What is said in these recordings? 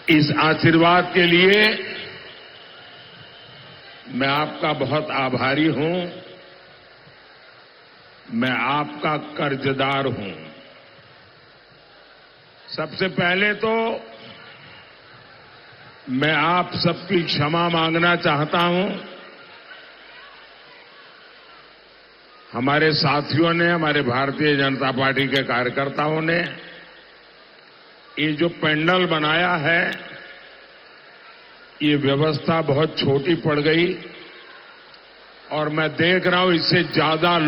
इस आशीर्वाद के लिए मैं आपका बहुत आभारी हूं। मैं आपका कर्जदार हूं। सबसे पहले तो मैं आप सबकी क्षमा मांगना चाहता हूं। हमारे साथियों ने, हमारे भारतीय जनता पार्टी के कार्यकर्ताओं ने ये जो पेंडल बनाया है, ये व्यवस्था बहुत छोटी पड़ गई और मैं देख रहा हूं इससे ज्यादा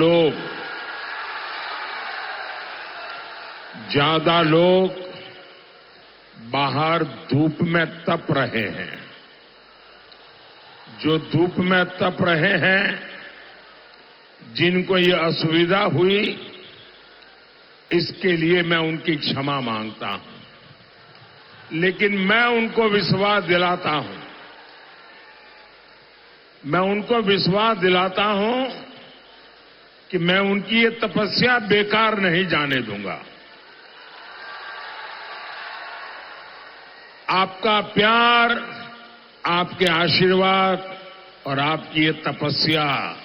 लोग बाहर धूप में तप रहे हैं। जो धूप में तप रहे हैं, जिनको ये असुविधा हुई, इसके लिए मैं उनकी क्षमा मांगता हूं। लेकिन मैं उनको विश्वास दिलाता हूं, कि मैं उनकी ये तपस्या बेकार नहीं जाने दूंगा। आपका प्यार, आपके आशीर्वाद और आपकी ये तपस्या,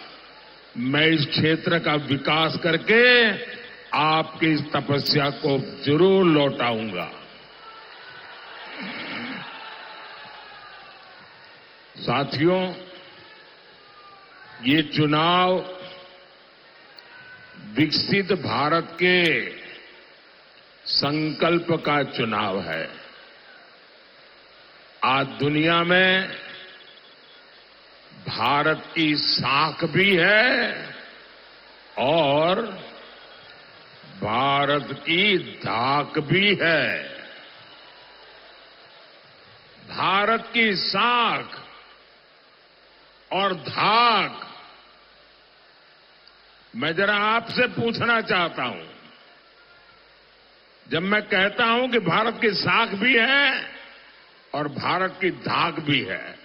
मैं इस क्षेत्र का विकास करके आपकी इस तपस्या को जरूर लौटाऊंगा। साथियों, ये चुनाव विकसित भारत के संकल्प का चुनाव है। आज दुनिया में भारत की साख भी है और भारत की धाक भी है। भारत की साख और धाक, मैं जरा आपसे पूछना चाहता हूं। जब मैं कहता हूं कि भारत की साख भी है और भारत की धाक भी है,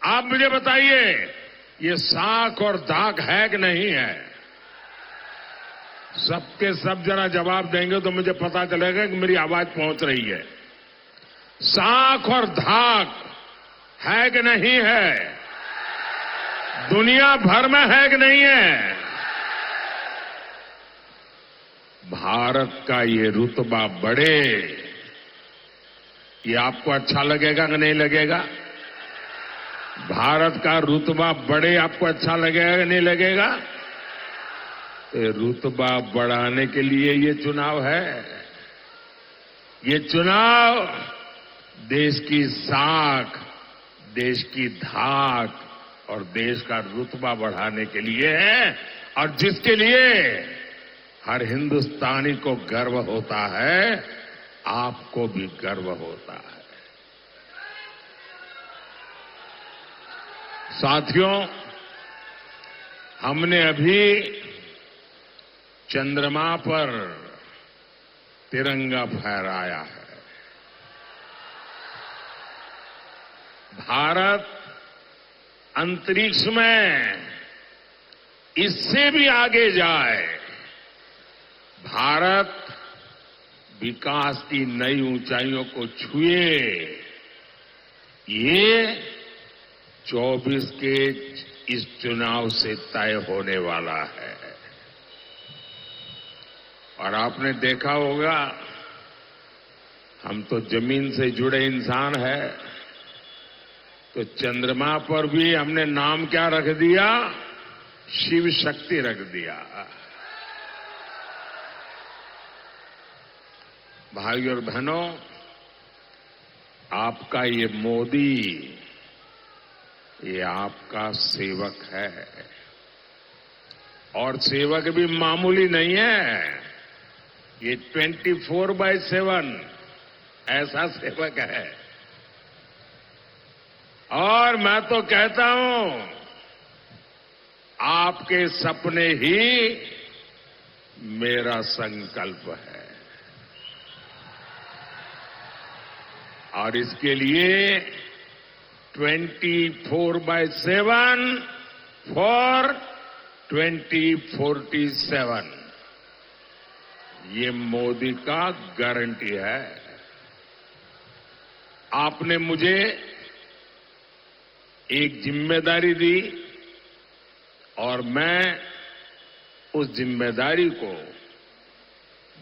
आप मुझे बताइए, ये साख और धाक है कि नहीं है? सबके सब जरा जवाब देंगे तो मुझे पता चलेगा कि मेरी आवाज पहुंच रही है। साख और धाक है कि नहीं है? दुनिया भर में है कि नहीं है? भारत का ये रुतबा बढ़े, ये आपको अच्छा लगेगा कि नहीं लगेगा? भारत का रुतबा बढ़े, आपको अच्छा लगेगा कि नहीं लगेगा? ये रुतबा बढ़ाने के लिए ये चुनाव है। ये चुनाव देश की साख, देश की धाक और देश का रुतबा बढ़ाने के लिए है, और जिसके लिए हर हिंदुस्तानी को गर्व होता है, आपको भी गर्व होता है। साथियों, हमने अभी चंद्रमा पर तिरंगा फहराया है। भारत अंतरिक्ष में इससे भी आगे जाए, भारत विकास की नई ऊंचाइयों को छुए, ये 24 के इस चुनाव से तय होने वाला है। और आपने देखा होगा, हम तो जमीन से जुड़े इंसान हैं, तो चंद्रमा पर भी हमने नाम क्या रख दिया? शिव शक्ति रख दिया। भाई और बहनों, आपका ये मोदी, ये आपका सेवक है, और सेवक भी मामूली नहीं है। ये 24/7 ऐसा सेवक है। और मैं तो कहता हूं, आपके सपने ही मेरा संकल्प है। और इसके लिए 24/7 फॉर 2047 ये मोदी का गारंटी है। आपने मुझे एक जिम्मेदारी दी और मैं उस जिम्मेदारी को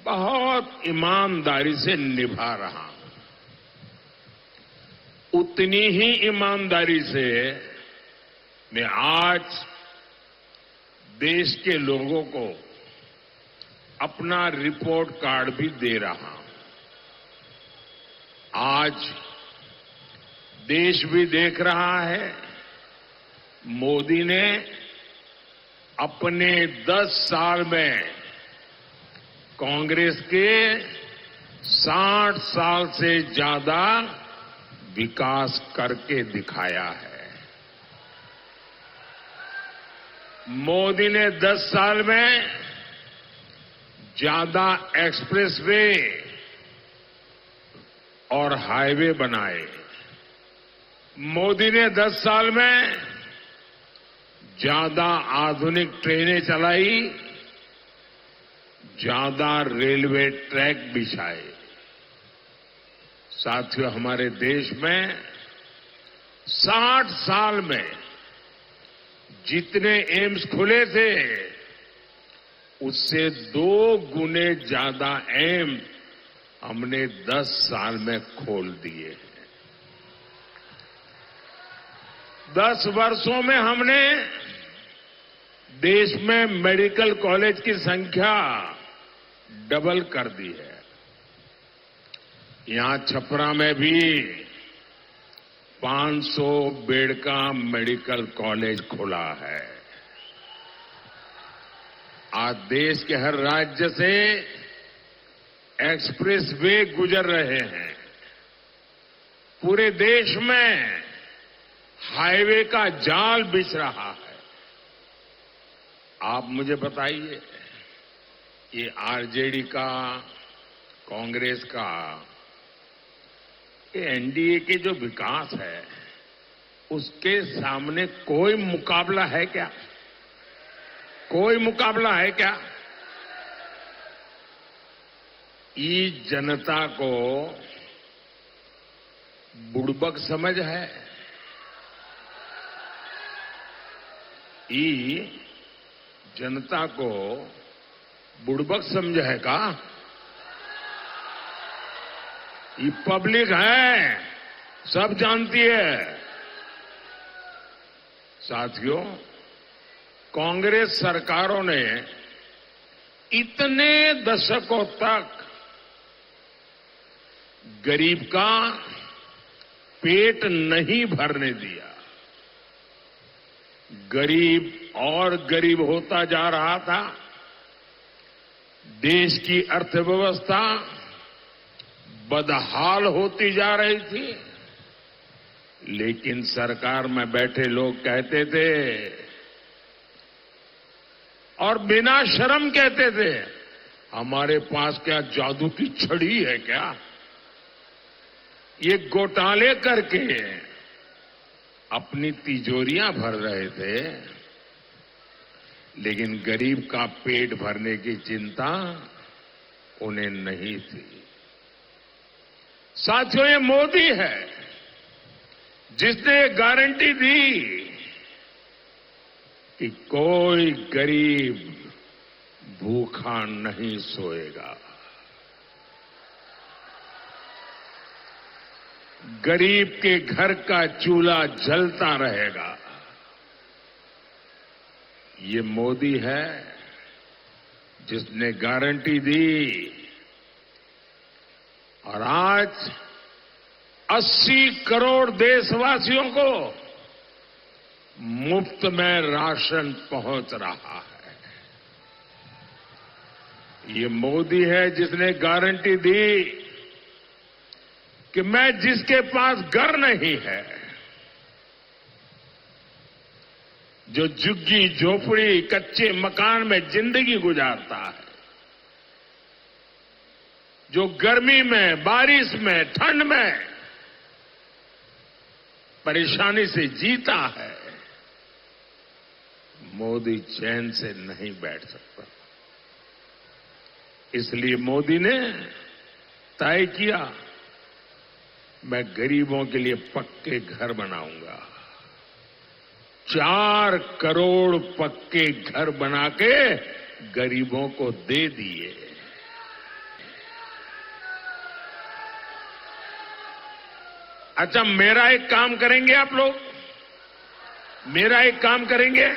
बहुत ईमानदारी से निभा रहा हूं। उतनी ही ईमानदारी से मैं आज देश के लोगों को अपना रिपोर्ट कार्ड भी दे रहा हूं। आज देश भी देख रहा है, मोदी ने अपने 10 साल में कांग्रेस के 60 साल से ज्यादा विकास करके दिखाया है। मोदी ने 10 साल में ज्यादा एक्सप्रेसवे और हाईवे बनाए। मोदी ने 10 साल में ज्यादा आधुनिक ट्रेनें चलाई, ज्यादा रेलवे ट्रैक बिछाए। साथियों, हमारे देश में 60 साल में जितने एम्स खुले थे उससे 2 गुने ज्यादा एम्स हमने 10 साल में खोल दिए हैं। 10 वर्षों में हमने देश में मेडिकल कॉलेज की संख्या डबल कर दी है। यहां छपरा में भी 500 बेड का मेडिकल कॉलेज खुला है। आज देश के हर राज्य से एक्सप्रेस वे गुजर रहे हैं। पूरे देश में हाईवे का जाल बिछ रहा है। आप मुझे बताइए, ये आरजेडी का, कांग्रेस का, ये एनडीए के जो विकास है उसके सामने कोई मुकाबला है क्या? कोई मुकाबला है क्या? ये जनता को बुड़बक समझ है। ये जनता को बुड़बक समझ है का? ये पब्लिक है, सब जानती है। साथियों, कांग्रेस सरकारों ने इतने दशकों तक गरीब का पेट नहीं भरने दिया। गरीब और गरीब होता जा रहा था। देश की अर्थव्यवस्था बदहाल होती जा रही थी। लेकिन सरकार में बैठे लोग कहते थे और बिना शर्म कहते थे, हमारे पास क्या जादू की छड़ी है क्या? ये घोटाले करके अपनी तिजोरियां भर रहे थे, लेकिन गरीब का पेट भरने की चिंता उन्हें नहीं थी। साथियों, ये मोदी है जिसने गारंटी दी कि कोई गरीब भूखा नहीं सोएगा। गरीब के घर का चूल्हा जलता रहेगा। ये मोदी है जिसने गारंटी दी और आज 80 करोड़ देशवासियों को मुफ्त में राशन पहुंच रहा है। ये मोदी है जिसने गारंटी दी कि मैं जिसके पास घर नहीं है, जो झुग्गी झोपड़ी कच्चे मकान में जिंदगी गुजारता है, जो गर्मी में, बारिश में, ठंड में परेशानी से जीता है, मोदी चैन से नहीं बैठ सकता। इसलिए मोदी ने तय किया मैं गरीबों के लिए पक्के घर बनाऊंगा। 4 करोड़ पक्के घर बना के गरीबों को दे दिए। अच्छा, मेरा एक काम करेंगे आप लोग, मेरा एक काम करेंगे,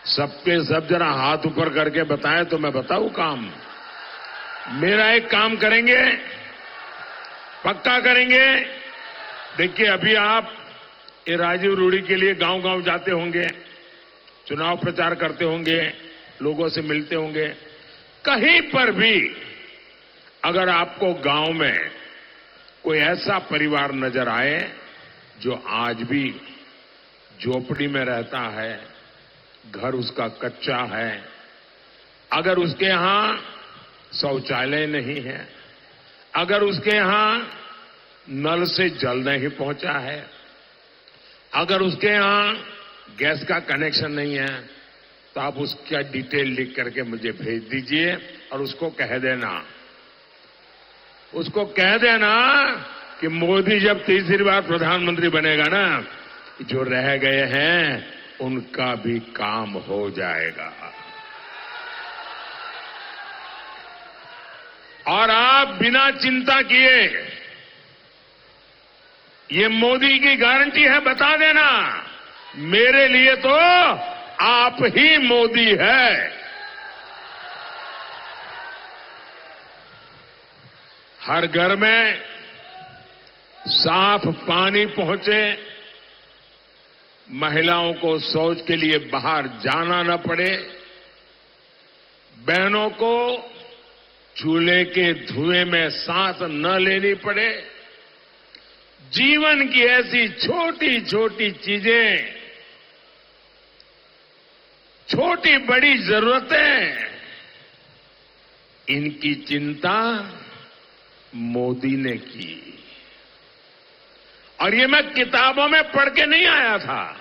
सबके सब जरा हाथ ऊपर करके बताएं तो मैं बताऊं काम। मेरा एक काम करेंगे, पक्का करेंगे। देखिए, अभी आप ये राजीव रूडी के लिए गांव गांव जाते होंगे, चुनाव प्रचार करते होंगे, लोगों से मिलते होंगे। कहीं पर भी अगर आपको गांव में कोई ऐसा परिवार नजर आए जो आज भी झोपड़ी में रहता है, घर उसका कच्चा है, अगर उसके यहां शौचालय नहीं है, अगर उसके यहां नल से जल नहीं पहुंचा है, अगर उसके यहां गैस का कनेक्शन नहीं है, तो आप उसका डिटेल लिख करके मुझे भेज दीजिए और उसको कह देना कि मोदी जब तीसरी बार प्रधानमंत्री बनेगा ना, जो रह गए हैं उनका भी काम हो जाएगा। और आप बिना चिंता किए, ये मोदी की गारंटी है, बता देना, मेरे लिए तो आप ही मोदी है। हर घर में साफ पानी पहुंचे, महिलाओं को शौच के लिए बाहर जाना न पड़े, बहनों को चूल्हे के धुएं में सांस न लेनी पड़े, जीवन की ऐसी छोटी छोटी चीजें, छोटी बड़ी जरूरतें, इनकी चिंता मोदी ने की। और ये मैं किताबों में पढ़ के नहीं आया था,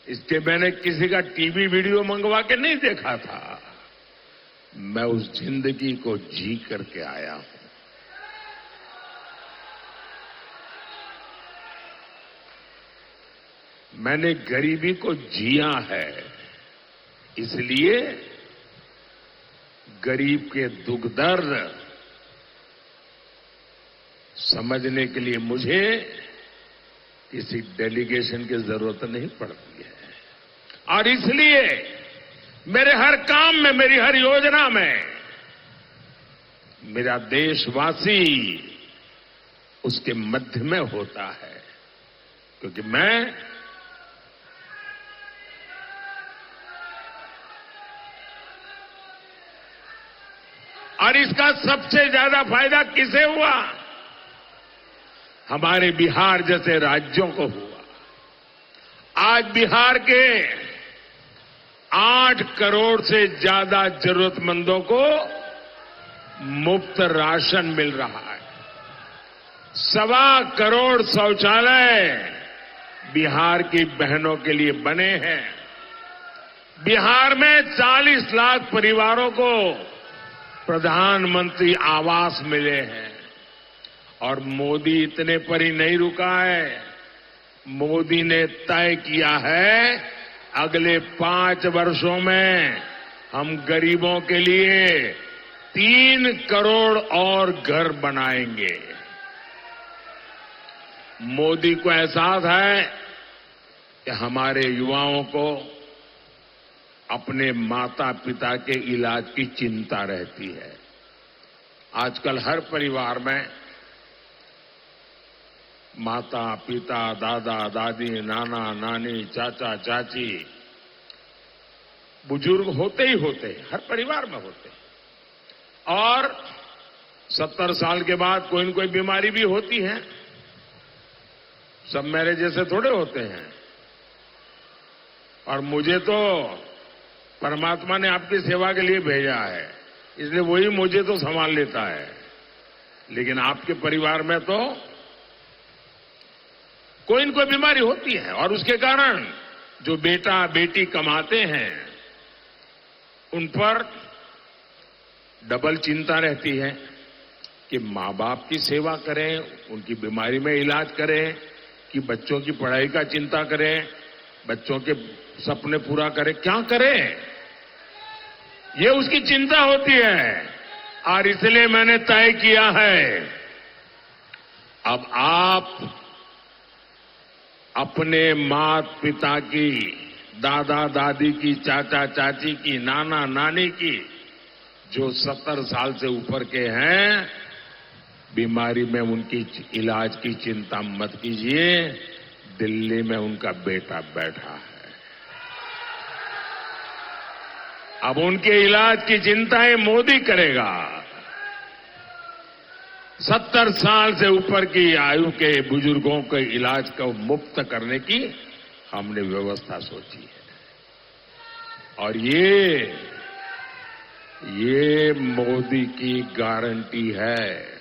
इसके मैंने किसी का टीवी वीडियो मंगवा के नहीं देखा था, मैं उस जिंदगी को जी करके आया हूं। मैंने गरीबी को जिया है, इसलिए गरीब के दुख दर्द समझने के लिए मुझे किसी डेलीगेशन की जरूरत नहीं पड़ती है। और इसलिए मेरे हर काम में, मेरी हर योजना में मेरा देशवासी उसके मध्य में होता है, क्योंकि मैं और इसका सबसे ज्यादा फायदा किसे हुआ? हमारे बिहार जैसे राज्यों को हुआ। आज बिहार के 8 करोड़ से ज्यादा जरूरतमंदों को मुफ्त राशन मिल रहा है। 1.25 करोड़ शौचालय बिहार की बहनों के लिए बने हैं। बिहार में 40 लाख परिवारों को प्रधानमंत्री आवास मिले हैं। और मोदी इतने पर ही नहीं रुका है, मोदी ने तय किया है अगले 5 वर्षों में हम गरीबों के लिए 3 करोड़ और घर बनाएंगे। मोदी को एहसास है कि हमारे युवाओं को अपने माता पिता के इलाज की चिंता रहती है। आजकल हर परिवार में माता पिता, दादा दादी, नाना नानी, चाचा चाची, बुजुर्ग होते ही होते, हर परिवार में होते। और 70 साल के बाद कोई न कोई बीमारी भी होती है। सब मेरे जैसे थोड़े होते हैं। और मुझे तो परमात्मा ने आपकी सेवा के लिए भेजा है, इसलिए वही मुझे तो संभाल लेता है। लेकिन आपके परिवार में तो कोई न कोई बीमारी होती है, और उसके कारण जो बेटा बेटी कमाते हैं उन पर डबल चिंता रहती है। कि माँ बाप की सेवा करें, उनकी बीमारी में इलाज करें, कि बच्चों की पढ़ाई का चिंता करें, बच्चों के सपने पूरा करें, क्या करें? ये उसकी चिंता होती है। और इसलिए मैंने तय किया है, अब आप अपने माता पिता की, दादा दादी की, चाचा चाची की, नाना नानी की, जो 70 साल से ऊपर के हैं, बीमारी में उनकी इलाज की चिंता मत कीजिए। दिल्ली में उनका बेटा बैठा है, अब उनके इलाज की चिंताएं मोदी करेगा। 70 साल से ऊपर की आयु के बुजुर्गों के इलाज को मुफ्त करने की हमने व्यवस्था सोची है। और ये मोदी की गारंटी है।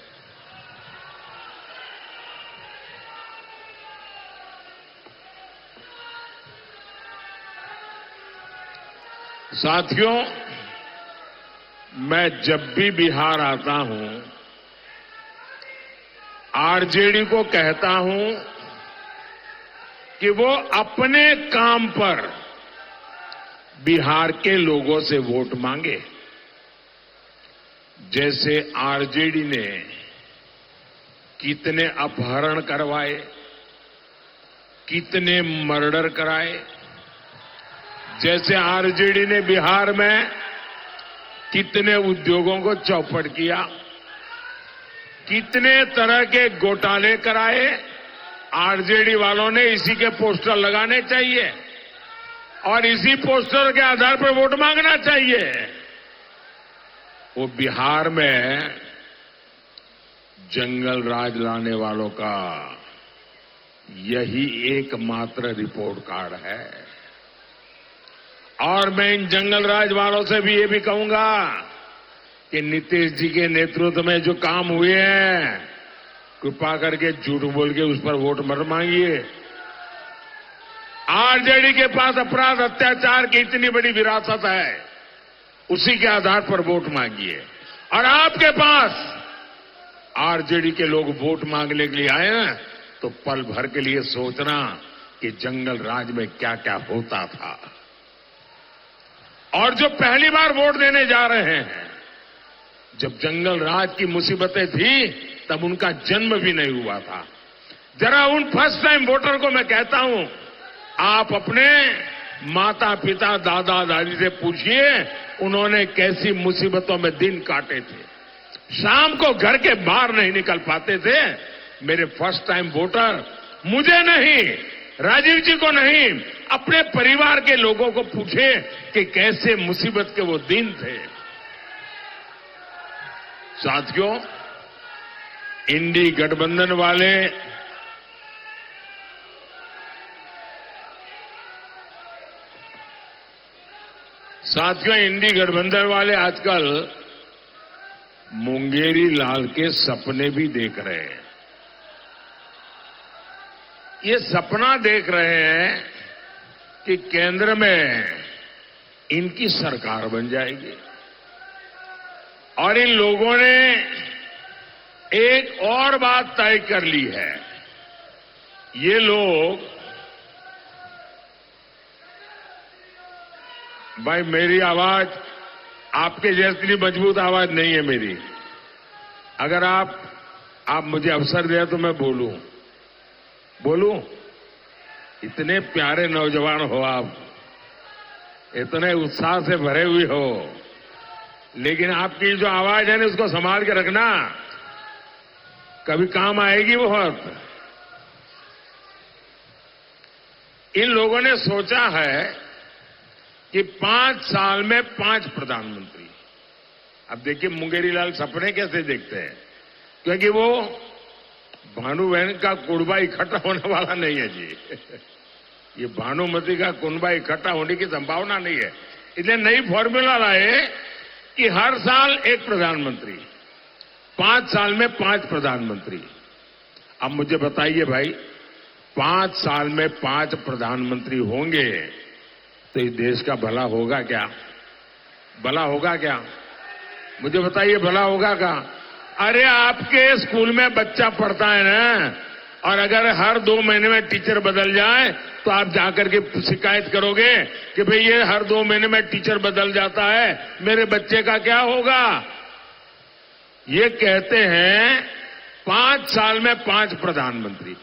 साथियों, मैं जब भी बिहार आता हूं, आरजेडी को कहता हूं कि वो अपने काम पर बिहार के लोगों से वोट मांगे। जैसे आरजेडी ने कितने अपहरण करवाए, कितने मर्डर कराए, जैसे आरजेडी ने बिहार में कितने उद्योगों को चौपट किया, कितने तरह के घोटाले कराए, आरजेडी वालों ने इसी के पोस्टर लगाने चाहिए और इसी पोस्टर के आधार पर वोट मांगना चाहिए। वो बिहार में जंगल राज लाने वालों का यही एकमात्र रिपोर्ट कार्ड है। और मैं इन जंगल राज वालों से भी ये भी कहूंगा कि नीतीश जी के नेतृत्व में जो काम हुए हैं, कृपा करके झूठ बोल के उस पर वोट मत मांगिए। आरजेडी के पास अपराध अत्याचार की इतनी बड़ी विरासत है, उसी के आधार पर वोट मांगिए। और आपके पास आरजेडी के लोग वोट मांगने के लिए आए हैं तो पल भर के लिए सोचना कि जंगल राज में क्या क्या होता था। और जो पहली बार वोट देने जा रहे हैं, जब जंगल राज की मुसीबतें थी तब उनका जन्म भी नहीं हुआ था। जरा उन फर्स्ट टाइम वोटर को मैं कहता हूं, आप अपने माता पिता दादा दादी से पूछिए उन्होंने कैसी मुसीबतों में दिन काटे थे, शाम को घर के बाहर नहीं निकल पाते थे। मेरे फर्स्ट टाइम वोटर मुझे नहीं, राजीव जी को नहीं, अपने परिवार के लोगों को पूछे कि कैसे मुसीबत के वो दिन थे। साथियों, इंडी गठबंधन वाले इंडी गठबंधन वाले आजकल मुंगेरी लाल के सपने भी देख रहे हैं। ये सपना देख रहे हैं कि केंद्र में इनकी सरकार बन जाएगी। और इन लोगों ने एक और बात तय कर ली है, ये लोग, भाई मेरी आवाज आपके जैसी मजबूत आवाज नहीं है मेरी। अगर आप मुझे अवसर दें तो मैं बोलूं। इतने प्यारे नौजवान हो आप, इतने उत्साह से भरे हुए हो, लेकिन आपकी जो आवाज है ना उसको संभाल के रखना, कभी काम आएगी बहुत। इन लोगों ने सोचा है कि 5 साल में 5 प्रधानमंत्री। अब देखिए मुंगेरी लाल सपने कैसे देखते हैं, क्योंकि वो भानु बहन का कुनबा इकट्ठा होने वाला नहीं है जी। ये भानुमति का कुनबा इकट्ठा होने की संभावना नहीं है। इसलिए नई फॉर्मूला लाए कि हर साल एक प्रधानमंत्री, 5 साल में 5 प्रधानमंत्री। अब मुझे बताइए भाई, 5 साल में 5 प्रधानमंत्री होंगे तो इस देश का भला होगा क्या? भला होगा क्या? मुझे बताइए, भला होगा क्या? अरे आपके स्कूल में बच्चा पढ़ता है ना, और अगर हर 2 महीने में टीचर बदल जाए तो आप जाकर के शिकायत करोगे कि भाई ये हर 2 महीने में टीचर बदल जाता है, मेरे बच्चे का क्या होगा? ये कहते हैं 5 साल में 5 प्रधानमंत्री।